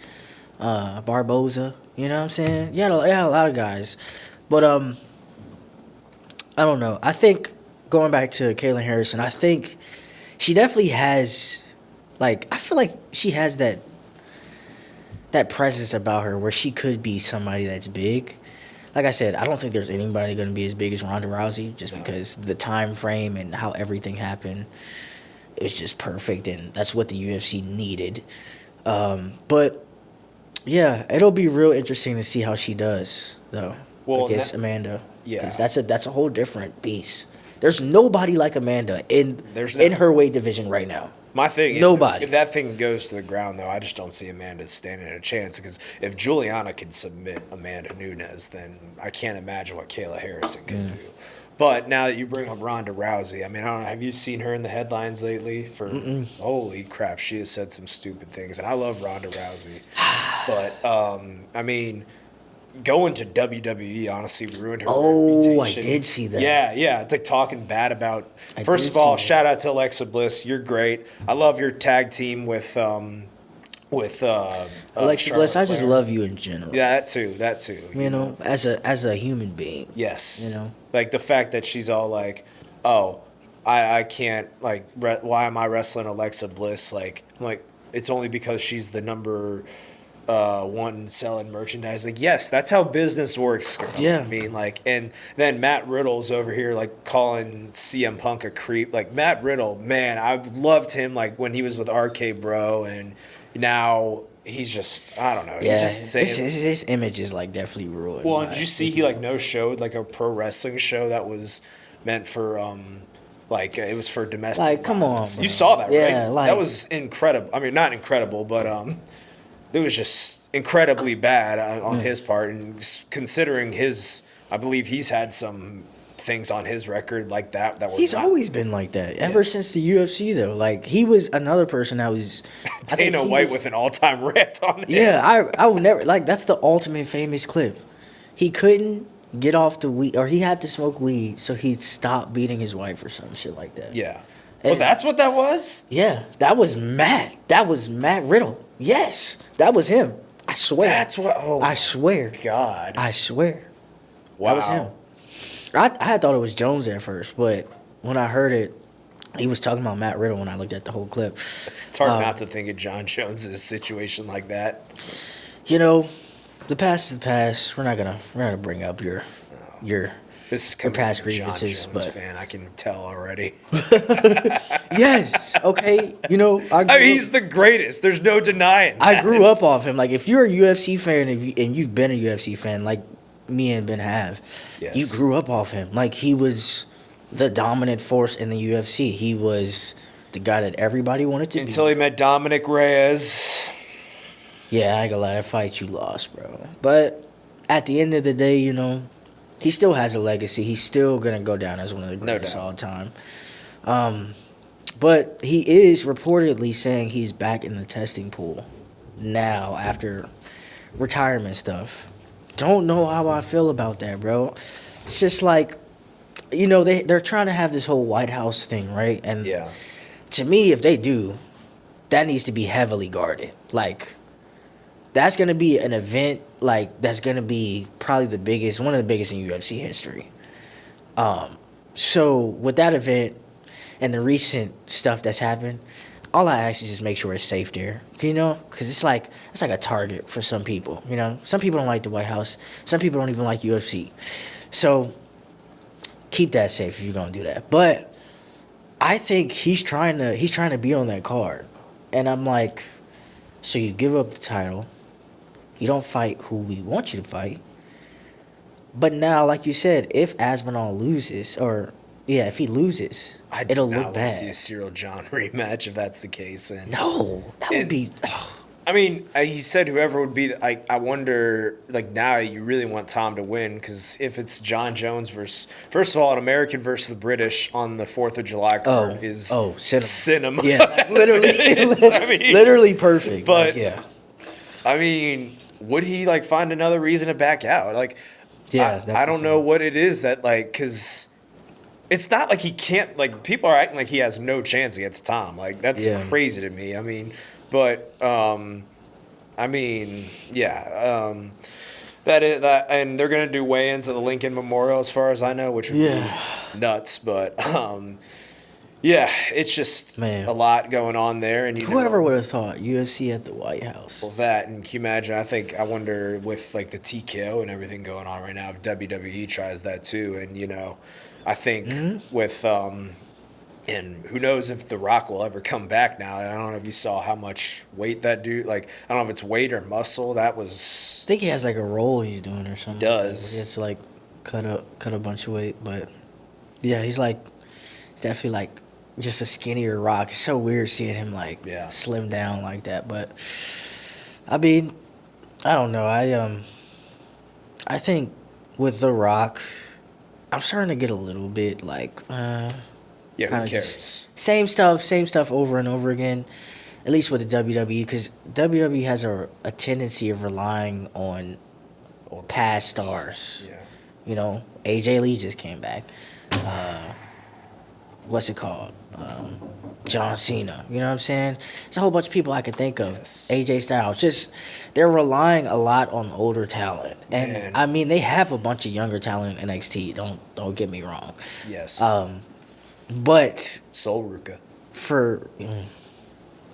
Barboza, you know what I'm saying? You had a lot of guys. But I don't know. I think going back to Kaylin Harrison, I think she definitely has, like, I feel like she has that presence about her where she could be somebody that's big. Like I said, I don't think there's anybody going to be as big as Ronda Rousey just because the time frame and how everything happened is just perfect, and that's what the UFC needed. But yeah, it'll be real interesting to see how she does though against Amanda. Yeah, because that's a whole different beast. There's nobody like Amanda in her weight division right now. My thing is, nobody. If that thing goes to the ground, though, I just don't see Amanda standing a chance. Because if Juliana can submit Amanda Nunes, then I can't imagine what Kayla Harrison can do. But now that you bring up Ronda Rousey, I mean, I don't know, have you seen her in the headlines lately? Holy crap, she has said some stupid things. And I love Ronda Rousey. But, I mean, going to WWE honestly ruined her reputation. I did see that. Yeah. It's like talking bad about. First of all, shout out to Alexa Bliss. You're great. I love your tag team with Alexa Charlotte Bliss. I just Flair. love you in general. Yeah, that too. You know, as a human being. Yes. You know, like the fact that she's all like, "Oh, I can't like. Why am I wrestling Alexa Bliss?" Like, I'm like, it's only because she's the number one selling merchandise. Like, yes, that's how business works. Girl. Yeah. I mean, like, and then Matt Riddle's over here like calling CM Punk a creep. Like, Matt Riddle, man, I loved him like when he was with RK Bro, and now he's just, I don't know. Yeah, he's just saying, his image is like definitely ruined. well, did you see he like showed like a pro wrestling show that was meant for like it was for domestic Like, come violence. on, You bro. saw that, Yeah, right? like- that was incredible. I mean, not incredible, but it was just incredibly bad on his part. And considering I believe he's had some things on his record like that were He's not- always been like that ever since the UFC though. Like he was another person that was I think Dana he White was- with an all-time rant on him. Yeah, I would never like that's the ultimate famous clip. He couldn't get off the weed, or he had to smoke weed, so he'd stop beating his wife or some shit like that. Yeah. Well, that's what that was? Yeah, that was Matt. That was Matt Riddle. Yes, that was him. I swear. That's what. Oh, I swear. God. I swear. Wow. That was him. I had thought it was Jones at first, but when I heard it, he was talking about Matt Riddle when I looked at the whole clip. It's hard not to think of John Jones in a situation like that. You know, the past is the past. We're not gonna bring up your This is your coming past from a John grievances, Jones but fan. I can tell already. yes, okay. You know, I mean, he's the greatest. There's no denying that. I grew up off him. Like, if you're a UFC fan and you've been a UFC fan, like me and Ben have, Yes. you grew up off him. Like, he was the dominant force in the UFC. He was the guy that everybody wanted to Until be. he met Dominic Reyes. Yeah, I ain't gonna lie, that fight you lost, bro. But at the end of the day, you know, he still has a legacy. He's still gonna go down as one of the greatest doubt. all time. But he is reportedly saying he's back in the testing pool now after retirement stuff. Don't know how I feel about that, bro. It's just like, you know, they're trying to have this whole White House thing, right? And Yeah. to me, if they do, that needs to be heavily guarded. Like, that's going to be an event, like, that's going to be probably one of the biggest in UFC history. So with that event and the recent stuff that's happened, all I ask is just make sure it's safe there, you know? Because it's like a target for some people, you know? Some people don't like the White House. Some people don't even like UFC. So keep that safe if you're going to do that. But I think he's trying to be on that card. And I'm like, so you give up the title. You don't fight who we want you to fight. But now, like you said, if Aspinall loses, if he loses, it'll look want bad. to see a Cyril John rematch if that's the case. And No, that would be. I mean, he said whoever would be. I wonder. Like now, you really want Tom to win because if it's John Jones versus, first of all, an American versus the British on the 4th of July card is cinema. Yeah, literally perfect. But like, yeah, I mean, would he like find another reason to back out? Like, yeah, I don't know what it is that like because it's not like he can't. Like people are acting like he has no chance against Tom. Like that's Yeah. crazy to me. I mean, but I mean, yeah. That is that, and they're gonna do weigh-ins at the Lincoln Memorial, as far as I know, which would be nuts. But yeah, it's just Man. a lot going on there, and Whoever would have thought UFC at the White House? well, that, and can you imagine? I wonder with like the TKO and everything going on right now, if WWE tries that too, and I think with and who knows if The Rock will ever come back now. I don't know if you saw how much weight that dude, like, I don't know if it's weight or muscle. That was. I think he has like a roll he's doing or something. Does. He has to like cut a bunch of weight, but yeah, he's definitely like just a skinnier Rock. It's so weird seeing him like slim down like that. But I mean, I don't know. I think with The Rock, I'm starting to get a little bit like. Yeah, who Kinda cares? just same stuff over and over again, at least with the WWE, because WWE has a tendency of relying on past stars. Yeah. AJ Lee just came back. What's it called? John Cena. You know what I'm saying? It's a whole bunch of people I can think of. Yes. AJ Styles. Just they're relying a lot on older talent, and Man. I mean they have a bunch of younger talent in NXT. Don't get me wrong. Yes. But Sol Ruka. for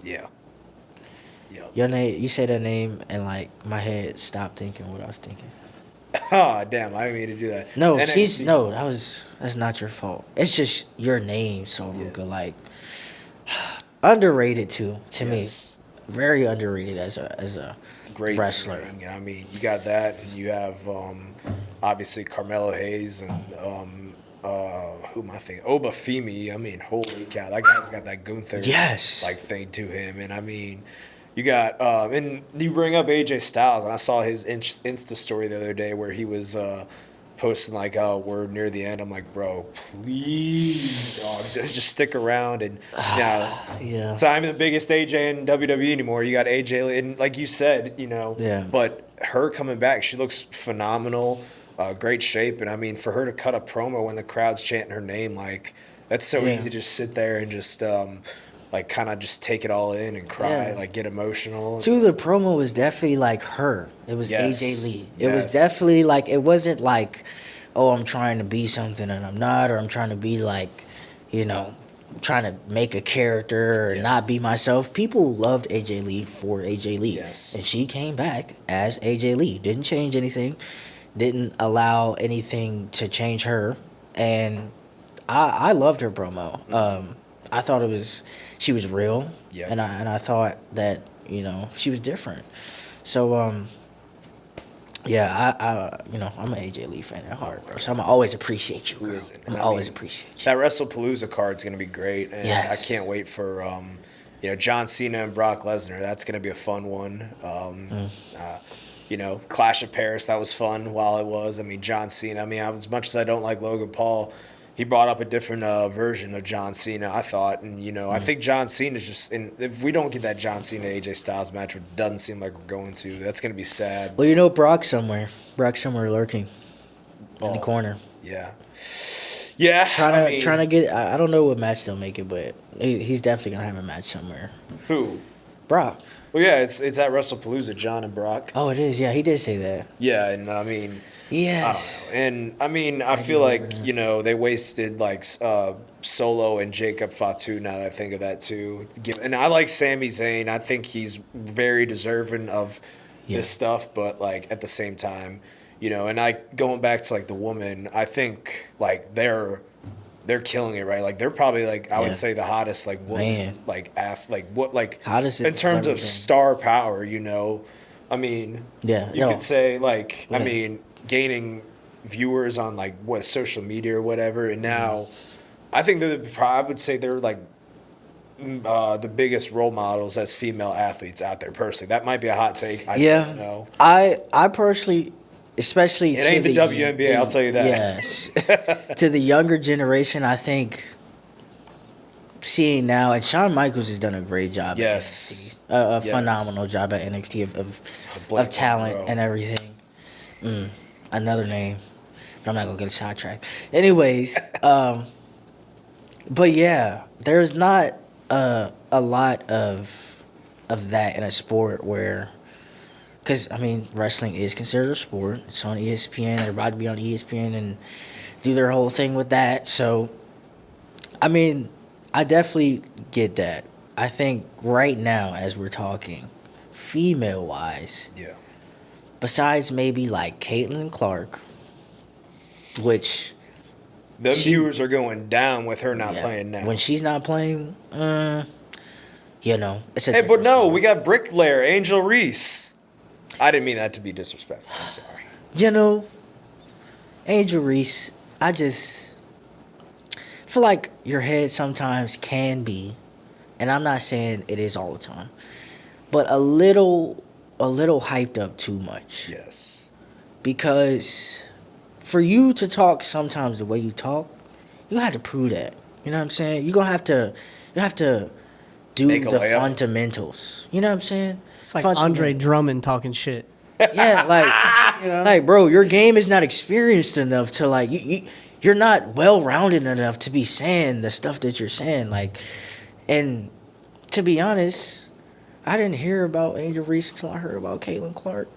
Yeah. your name, you say that name, and like my head stopped thinking what I was thinking. Oh, damn! I didn't mean to do that. No, NXT. that's not your fault. It's just your name, Soruka. Like underrated too to Yes. me, very underrated as a Great wrestler. ring. I mean, you got that, and you have obviously Carmelo Hayes and who am I thinking? Obafemi. I mean, holy cow, that guy's got that Gunther Yes. like thing to him, and I mean, you got and you bring up AJ Styles, and I saw his Insta story the other day where he was posting like, "Oh, we're near the end." I'm like, bro, please, dog, just stick around. And Yeah. it's not even the biggest AJ in WWE anymore. You got AJ, and like you said, Yeah. but her coming back, she looks phenomenal. Great shape, and I mean, for her to cut a promo when the crowd's chanting her name, like that's so Yeah. easy to just sit there and just like kind of just take it all in and cry, Yeah. like get emotional. Too, the promo was definitely like her. It was Yes. AJ Lee. It was Yes. definitely like, it wasn't like, oh, I'm trying to be something and I'm not, or I'm trying to be like, trying to make a character or Yes. not be myself. People loved AJ Lee for AJ Lee. Yes. And she came back as AJ Lee. Didn't change anything. Didn't allow anything to change her. And I loved her promo. I thought she was real. Yeah. And I thought that, she was different. So, yeah, I'm an AJ Lee fan at heart, bro. So I'm always appreciate you, Who girl. isn't? I'm And I always mean, appreciate you. That WrestlePalooza card's gonna be great, and Yes. I can't wait for John Cena and Brock Lesnar. That's gonna be a fun one. Clash of Paris, that was fun while it was. I mean, John Cena. I mean, as much as I don't like Logan Paul, he brought up a different version of John Cena, I thought. And, I think John Cena's just, and if we don't get that John Cena AJ Styles match, which doesn't seem like we're going to, that's going to be sad. Well, Brock's somewhere. Brock's somewhere lurking in the corner. Yeah. Yeah. Trying to get, I don't know what match they'll make it, but he's definitely going to have a match somewhere. Who? Brock. Well, yeah, it's at WrestlePalooza, John and Brock. Oh, it is. Yeah, he did say that. Yeah, and I mean, Yes. I don't know. And I mean, I feel like they wasted like Solo and Jacob Fatu. Now that I think of that too, and I like Sami Zayn. I think he's very deserving of this stuff, but like at the same time, and going back to like the woman, I think like they're killing it, right? Like they're probably like I would say the hottest like woman, hottest in terms of star power. I mean, you could say like I mean gaining viewers on like social media or whatever, and now I think I would say they're like the biggest role models as female athletes out there. Personally, that might be a hot take. I don't know. I personally. Especially it ain't the WNBA, I'll tell you that. Yes. To the younger generation, I think seeing now, and Shawn Michaels has done a great job. Yes. At NXT. Phenomenal job at NXT of talent and everything. Another name, but I'm not gonna get a sidetrack. Anyways, But yeah, there's not a lot of that in a sport where, because I mean, wrestling is considered a sport. It's on ESPN. They're about to be on ESPN and do their whole thing with that. So, I mean, I definitely get that. I think right now, as we're talking, female wise, Yeah. besides maybe like Caitlin Clark, which The She- viewers are going down with her not yeah, playing now. when she's not playing, it's a Hey, but different no, story. we got Bricklayer, Angel Reese. I didn't mean that to be disrespectful. I'm sorry. You know, Angel Reese, I just feel like your head sometimes can be, and I'm not saying it is all the time, but a little hyped up too much. Yes. Because for you to talk sometimes the way you talk, you have to prove that. You know what I'm saying? You have to do Make a the layup. fundamentals. You know what I'm saying? It's like Andre Drummond talking shit. Yeah, like You know? like bro, your game is not experienced enough to like you're not well rounded enough to be saying the stuff that you're saying. Like, and to be honest, I didn't hear about Angel Reese until I heard about Caitlin Clark.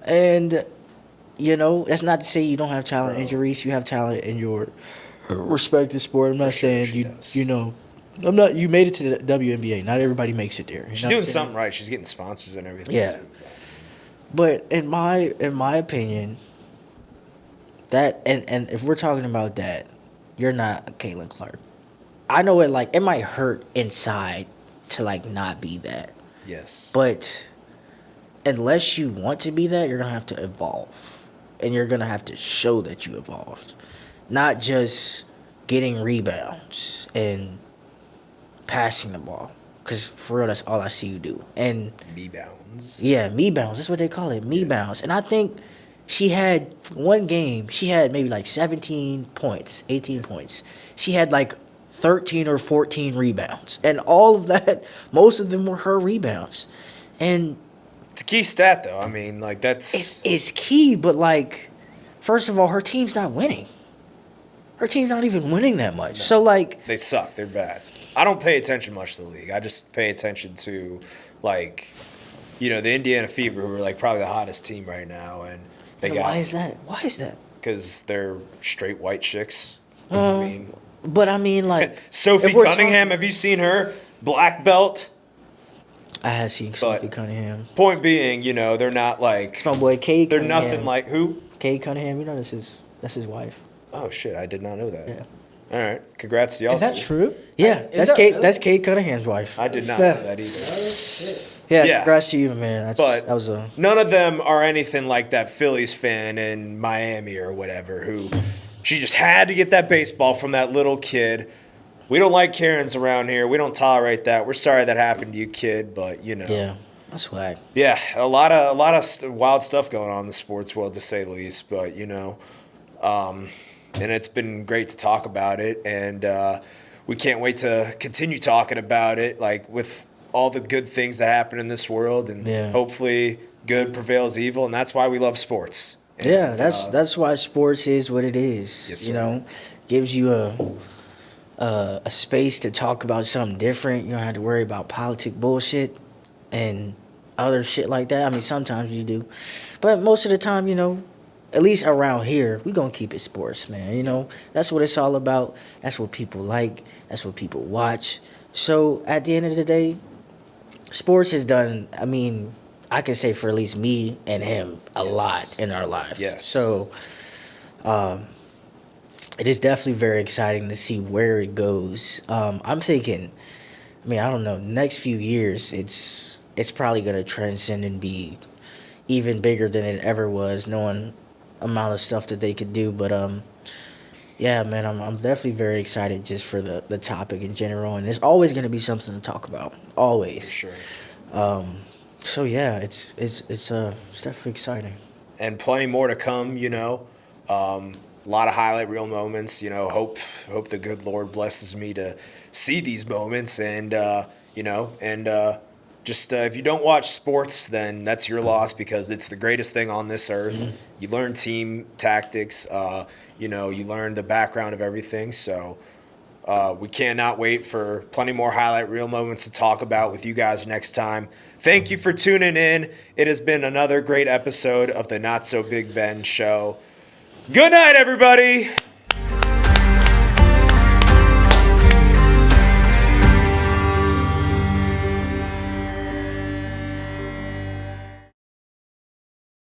And that's not to say you don't have talent, Angel Reese. You have talent in your respective sport. I'm not saying she does. I'm not. You made it to the WNBA. Not everybody makes it there. She's doing something right. She's getting sponsors and everything. Yeah. Too. But in my opinion, that and if we're talking about that, you're not a Caitlin Clark. I know it might hurt inside to not be that. Yes. But unless you want to be that, you're gonna have to evolve. And you're gonna have to show that you evolved. Not just getting rebounds and passing the ball. Because for real, that's all I see you do. And Me bounds. yeah, me bounce. That's what they call it, me bounce. And I think she had one game, she had maybe 17 points, 18 points. She had 13 or 14 rebounds. And all of that, most of them were her rebounds. And It's a key stat, though. I mean, that's... it's key, but first of all, her team's not winning. Her team's not even winning that much. So They suck. They're bad. I don't pay attention much to the league. I just pay attention to, the Indiana Fever, who are, probably the hottest team right now. And they got... why is that? Why is that? Because they're straight white chicks. I mean... But I mean, Sophie if we're Cunningham, have you seen her? Black belt. I had seen Sophie Cunningham. Point being, they're not My boy Cade they're Cunningham. nothing like who? Cade Cunningham, that's his wife. Oh shit, I did not know that. Yeah. All right, congrats to y'all. Is that two. true? Yeah, Is that's that Cade. really? That's Cade Cunningham's wife. I did not Yeah. know that either. Yeah, Yeah. congrats to you, man. But that was a none of them are anything like that Phillies fan in Miami or whatever who she just had to get that baseball from that little kid. We don't like Karens around here. We don't tolerate that. We're sorry that happened to you, kid, but yeah. That's whack. Yeah, a lot of wild stuff going on in the sports world, to say the least. But and it's been great to talk about it, and we can't wait to continue talking about it, with all the good things that happen in this world, and hopefully good prevails evil, and that's why we love sports. And, Yeah, that's why sports is what it is. Yes, sir. Gives you a space to talk about something different. You don't have to worry about politic bullshit and other shit like that. I mean, sometimes you do, but most of the time, at least around here, we gonna keep it sports, man. That's what it's all about. That's what people like. That's what people watch. So at the end of the day, sports has done. I mean, I can say for at least me and him a lot in our life. Yes. So, it is definitely very exciting to see where it goes. I'm thinking. I mean, I don't know. Next few years, it's probably gonna transcend and be even bigger than it ever was, knowing amount of stuff that they could do. But yeah, man, I'm definitely very excited just for the topic in general, and there's always gonna be something to talk about, always. For sure. So yeah, it's definitely exciting. And plenty more to come. A lot of highlight reel moments. Hope the good Lord blesses me to see these moments, and just if you don't watch sports, then that's your loss, because it's the greatest thing on this earth. Mm-hmm. You learn team tactics. You learn the background of everything. So We cannot wait for plenty more highlight reel moments to talk about with you guys next time. Thank you for tuning in. It has been another great episode of the Not So Big Ben Show. Good night, everybody.